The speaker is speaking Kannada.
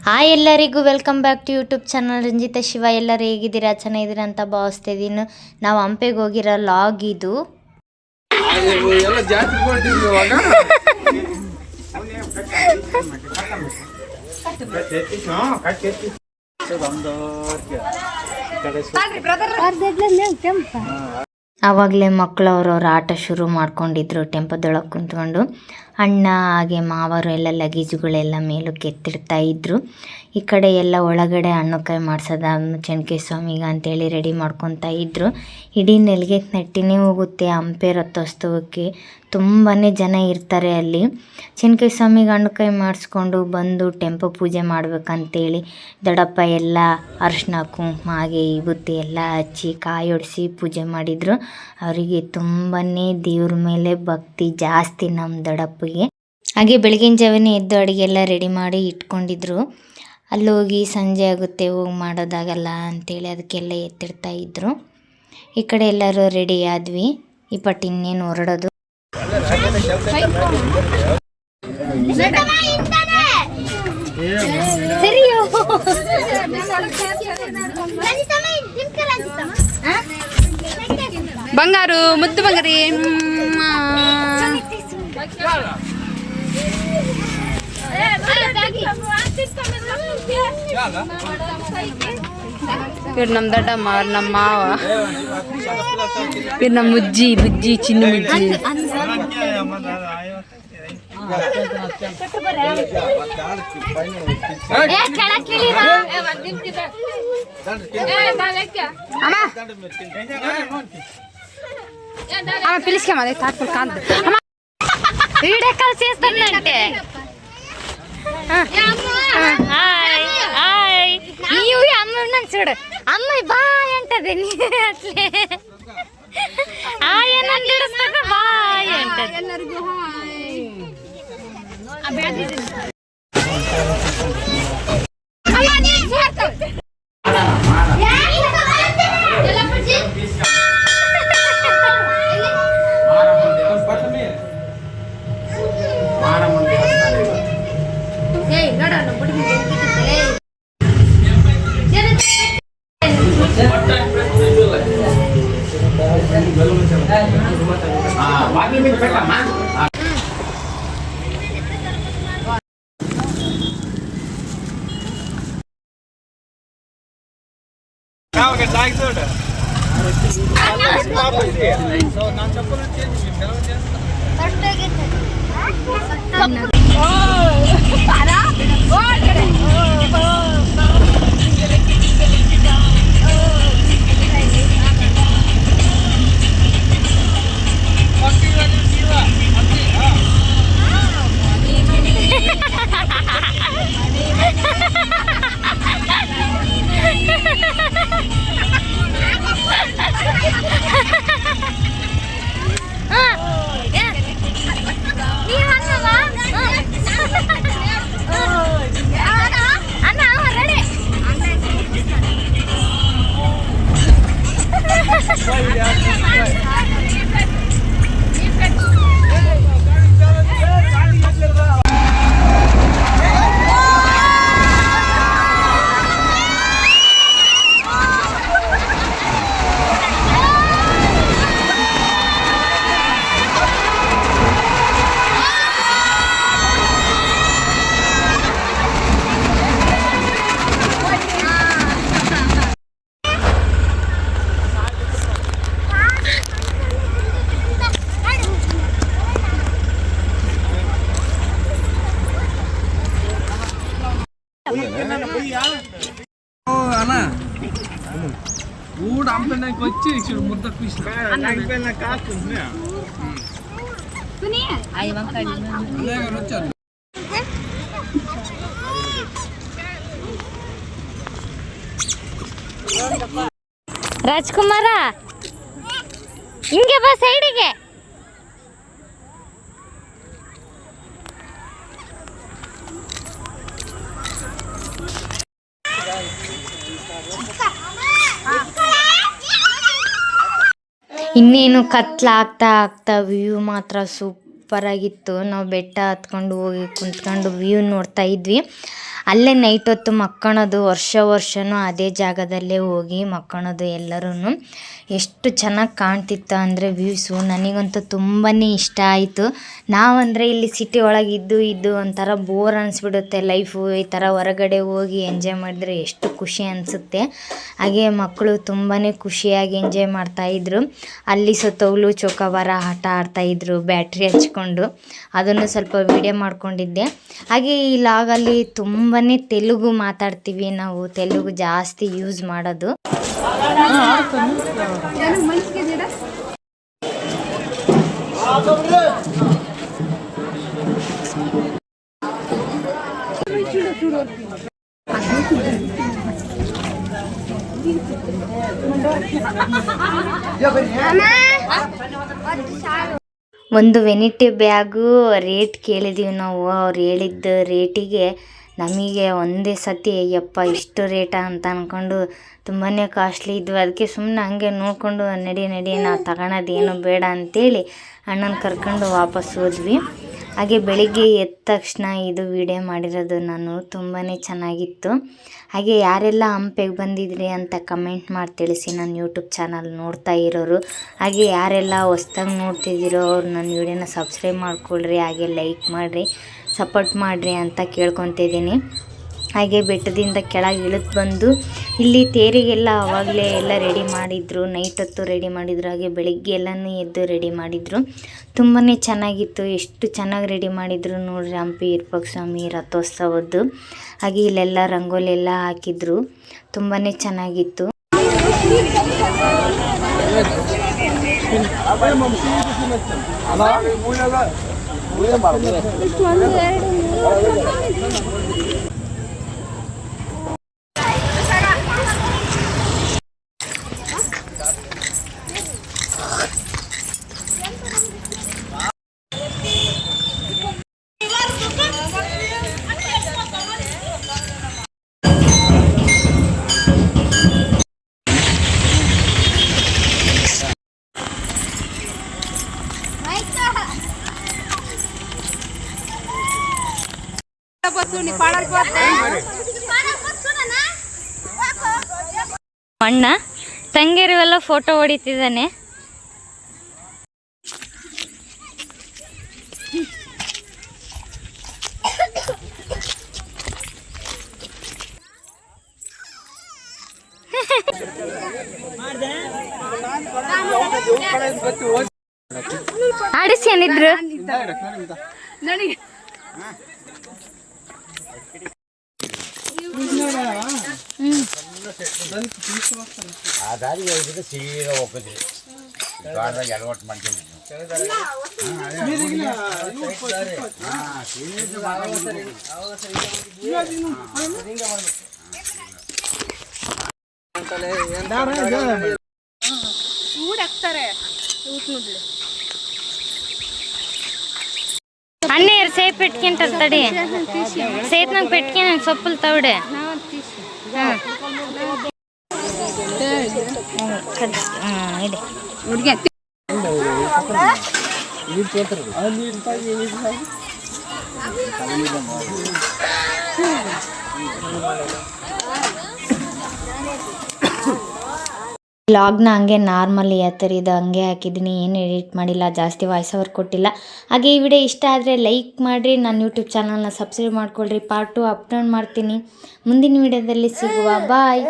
ಹಾಯ್ ಎಲ್ಲರಿಗೂ welcome back to YouTube channel Ranjitha Shiva. ಎಲ್ಲರೂ ಹೇಗಿದ್ದೀರಾ? ಚೆನ್ನಾಗಿದ್ದೀರಾ ಅಂತ ಭಾವಿಸ್ತಿದ್ದೀನಿ. ನಾವು ಹಂಪೆಗೆ ಹೋಗಿರೋ ಲಾಗ್ ಇದು. ಆವಾಗಲೇ ಮಕ್ಕಳು ಅವ್ರವ್ರ ಆಟ ಶುರು ಮಾಡ್ಕೊಂಡಿದ್ರು ಟೆಂಪೋದೊಳಗೆ ಕುಂತ್ಕೊಂಡು. ಅಣ್ಣ ಹಾಗೆ ಮಾವರು ಎಲ್ಲ ಲಗೇಜುಗಳೆಲ್ಲ ಮೇಲಕ್ಕೆ ಎತ್ತಿಡ್ತಾ ಇದ್ರು. ಈ ಕಡೆ ಎಲ್ಲ ಒಳಗಡೆ ಹಣ್ಣುಕಾಯಿ ಮಾಡ್ಸೋದ ಚೆನ್ಕೆ ಸ್ವಾಮಿಗೆ ಅಂತೇಳಿ ರೆಡಿ ಮಾಡ್ಕೊತಾ ಇದ್ರು. ಇಡೀ ನೆಲ್ಗೆ ನೆಟ್ಟಿನೇ ಹೋಗುತ್ತೆ ಹಂಪೆ ರಥೋತ್ಸವಕ್ಕೆ. ತುಂಬಾ ಜನ ಇರ್ತಾರೆ ಅಲ್ಲಿ. ಚೆನ್ಕೆ ಸ್ವಾಮಿಗೆ ಹಣ್ಣುಕಾಯಿ ಮಾಡಿಸ್ಕೊಂಡು ಬಂದು ಟೆಂಪೋ ಪೂಜೆ ಮಾಡ್ಬೇಕಂತೇಳಿ ದೊಡ್ಡಪ್ಪ ಎಲ್ಲ ಅರಿಶಿನ ಕುಂಕುಮ ಹಾಗೆ ವಿಭೂತಿ ಎಲ್ಲ ಹಚ್ಚಿ ಕಾಯಿ ಹೊಡೆಸಿ ಪೂಜೆ ಮಾಡಿದರು. ಅವರಿಗೆ ತುಂಬಾ ದೇವ್ರ ಮೇಲೆ ಭಕ್ತಿ ಜಾಸ್ತಿ ನಮ್ಮ ದೊಡ್ಡಪ್ಪಗೆ. ಹಾಗೆ ಬೆಳಗಿನ ಜಾವನೇ ಎದ್ದು ಅಡುಗೆ ಎಲ್ಲ ರೆಡಿ ಮಾಡಿ ಇಟ್ಕೊಂಡಿದ್ರು. ಅಲ್ಲಿ ಹೋಗಿ ಸಂಜೆ ಆಗುತ್ತೆ ಹೋಗಿ ಮಾಡೋದಾಗಲ್ಲ ಅಂಥೇಳಿ ಅದಕ್ಕೆಲ್ಲ ಎತ್ತಿಡ್ತಾ ಇದ್ರು. ಈ ಕಡೆ ಎಲ್ಲರೂ ರೆಡಿ ಆದ್ವಿ. ಈ ಪಟ್ಟು ಇನ್ನೇನು ಹೊರಡೋದು. ಬಂಗಾರು ಮುದ್ದು ಬಂಗಾರಿ ಇವ್ರು ನಮ್ಮ ದೊಡ್ಡಮ್ಮ, ಅವ್ರು ನಮ್ಮ ಮಾವ, ಇವ್ರು ನಮ್ಮ ಮುಜ್ಜಿ ಬುಜ್ಜಿ ಚಿನ್ನು ಮುಜ್ಜಿ. పిలుచుకోమది తాత్పులు కాదు వీడే కలిసి చేస్తానంటే నీవు అమ్మ ఉన్నాను చూడు. అమ్మాయి బాయ్ అంటది అట్లే ఆయనంటే బాయ్ అంటది. ರಾಜ್ಕುಮಾರ ಹಿಂಗೆ ಬಾ ಸೈಡಿಗೆ. ಇನ್ನೇನು ಕತ್ಲಾಗ್ತಾ ಆಗ್ತಾ ವ್ಯೂ ಮಾತ್ರ ಸೂಪರ್ ಸೂಪರಾಗಿತ್ತು. ನಾವು ಬೆಟ್ಟ ಹತ್ಕೊಂಡು ಹೋಗಿ ಕುಂತ್ಕೊಂಡು ವ್ಯೂ ನೋಡ್ತಾ ಇದ್ವಿ. ಅಲ್ಲೇ ನೈಟ್ ಹೊತ್ತು ಮಕ್ಕಳೋದು, ವರ್ಷವೂ ಅದೇ ಜಾಗದಲ್ಲೇ ಹೋಗಿ ಮಕ್ಕಳೋದು ಎಲ್ಲರೂ. ಎಷ್ಟು ಚೆನ್ನಾಗಿ ಕಾಣ್ತಿತ್ತು ಅಂದರೆ ವ್ಯೂಸು. ನನಗಂತೂ ತುಂಬಾ ಇಷ್ಟ ಆಯಿತು. ನಾವಂದರೆ ಇಲ್ಲಿ ಸಿಟಿ ಒಳಗೆ ಇದ್ದು ಒಂಥರ ಬೋರ್ ಅನಿಸ್ಬಿಡುತ್ತೆ ಲೈಫು. ಈ ಥರ ಹೊರಗಡೆ ಹೋಗಿ ಎಂಜಾಯ್ ಮಾಡಿದ್ರೆ ಎಷ್ಟು ಖುಷಿ ಅನಿಸುತ್ತೆ. ಹಾಗೆ ಮಕ್ಕಳು ತುಂಬಾ ಖುಷಿಯಾಗಿ ಎಂಜಾಯ್ ಮಾಡ್ತಾಯಿದ್ರು. ಅಲ್ಲಿ ಸತ್ತೋಗ್ಲು ಚೌಕಾಬಾರ ಆಟ ಆಡ್ತಾಯಿದ್ರು ಬ್ಯಾಟ್ರಿ ಹಚ್ಕೊಂಡು. ಅದನ್ನು ಸ್ವಲ್ಪ ವಿಡಿಯೋ ಮಾಡ್ಕೊಂಡಿದ್ದೆ. ಹಾಗೆ ಈ ಲಾಗಲ್ಲಿ ತುಂಬಾ ತೆಲುಗು ಮಾತಾಡ್ತೀವಿ ನಾವು. ತೆಲುಗು ಜಾಸ್ತಿ ಯೂಸ್ ಮಾಡೋದು. ಒಂದು ವೆನಿಟಿ ಬ್ಯಾಗು ರೇಟ್ ಕೇಳಿದ್ದೀವಿ ನಾವು. ಅವ್ರು ಹೇಳಿದ್ದ ರೇಟಿಗೆ ನಮಗೆ ಒಂದೇ ಸತಿ ಅಯ್ಯಪ್ಪ ಇಷ್ಟು ರೇಟಾ ಅಂತ ಅಂದ್ಕೊಂಡು ತುಂಬಾ ಕಾಸ್ಟ್ಲಿ ಇದ್ವು. ಅದಕ್ಕೆ ಸುಮ್ಮನೆ ಹಂಗೆ ನೋಡಿಕೊಂಡು ನಡಿ ನಾವು ತಗೊಳೋದೇನು ಬೇಡ ಅಂತೇಳಿ ಅಣ್ಣನ ಕರ್ಕೊಂಡು ವಾಪಸ್ ಹೋದ್ವಿ. ಹಾಗೆ ಬೆಳಿಗ್ಗೆ ಎದ್ದ ತಕ್ಷಣ ಇದು ವಿಡಿಯೋ ಮಾಡಿರೋದು ನಾನು. ತುಂಬಾ ಚೆನ್ನಾಗಿತ್ತು. ಹಾಗೆ ಯಾರೆಲ್ಲ ಹಂಪೆಗೆ ಬಂದಿದ್ರಿ ಅಂತ ಕಮೆಂಟ್ ಮಾಡಿ ತಿಳಿಸಿ, ನನ್ನ ಯೂಟ್ಯೂಬ್ ಚಾನಲ್ ನೋಡ್ತಾ ಇರೋರು. ಹಾಗೆ ಯಾರೆಲ್ಲ ಹೊಸ್ದಾಗಿ ನೋಡ್ತಿದ್ದೀರೋ ಅವ್ರು ನನ್ನ ವಿಡಿಯೋನ ಸಬ್ಸ್ಕ್ರೈಬ್ ಮಾಡ್ಕೊಳ್ರಿ. ಹಾಗೆ ಲೈಕ್ ಮಾಡಿರಿ, ಸಪೋರ್ಟ್ ಮಾಡಿರಿ ಅಂತ ಕೇಳ್ಕೊತಿದ್ದೀನಿ. ಹಾಗೆ ಬೆಟ್ಟದಿಂದ ಕೆಳಗೆ ಇಳಿದು ಬಂದು ಇಲ್ಲಿ ತೇರಿಗೆಲ್ಲ ಆವಾಗಲೇ ಎಲ್ಲ ರೆಡಿ ಮಾಡಿದರು. ನೈಟ್ ಹೊತ್ತು ರೆಡಿ ಮಾಡಿದರು. ಹಾಗೆ ಬೆಳಿಗ್ಗೆ ಎಲ್ಲನೂ ಎದ್ದು ರೆಡಿ ಮಾಡಿದರು. ತುಂಬಾ ಚೆನ್ನಾಗಿತ್ತು. ಎಷ್ಟು ಚೆನ್ನಾಗಿ ರೆಡಿ ಮಾಡಿದರು ನೋಡ್ರಿ. ಹಂಪಿ ವಿರೂಪಾಕ್ಷ ಸ್ವಾಮಿ ರಥೋತ್ಸವದ್ದು. ಹಾಗೆ ಇಲ್ಲೆಲ್ಲ ರಂಗೋಲಿ ಎಲ್ಲ ಹಾಕಿದ್ರು. ತುಂಬಾ ಚೆನ್ನಾಗಿತ್ತು. ಅಣ್ಣ ತಂಗಿಯರು ಎಲ್ಲ ಫೋಟೋ ಹೊಡಿತಿದ್ದಾನೆ. ಆಡಿಸಿ ಏನಿದ್ರು ಆ ದಾರಿ ಹೋಗಿದ್ರೆ ಸೀದಾ ಹೋಗ್ತದೆ. ಗಾಡಿದಾಗ ಅಲವಾಟ್ ಮಾಡ್ತೀವಿ. అన్నయ్య సేపు పెట్టుకుంటారు తడి సేతు నాకు పెట్టుకుని సొప్పులు తవుడే ವ್ಲಾಗ್ನ ಹಂಗೆ ನಾರ್ಮಲಿ ಯಾವ ಥರ ಇದು ಹಂಗೆ ಹಾಕಿದ್ದೀನಿ. ಏನು ಎಡಿಟ್ ಮಾಡಿಲ್ಲ, ಜಾಸ್ತಿ ವಾಯ್ಸ್ ಓವರ್ ಕೊಟ್ಟಿಲ್ಲ. ಹಾಗೆ ಈ ವಿಡಿಯೋ ಇಷ್ಟ ಆದರೆ ಲೈಕ್ ಮಾಡಿರಿ, ನನ್ನ ಯೂಟ್ಯೂಬ್ ಚಾನಲ್ನ ಸಬ್ಸ್ಕ್ರೈಬ್ ಮಾಡ್ಕೊಳ್ರಿ. ಪಾರ್ಟ್ 2 ಅಪ್ಲೋಡ್ ಮಾಡ್ತೀನಿ. ಮುಂದಿನ ವಿಡಿಯೋದಲ್ಲಿ ಸಿಗುವ. ಬಾಯ್.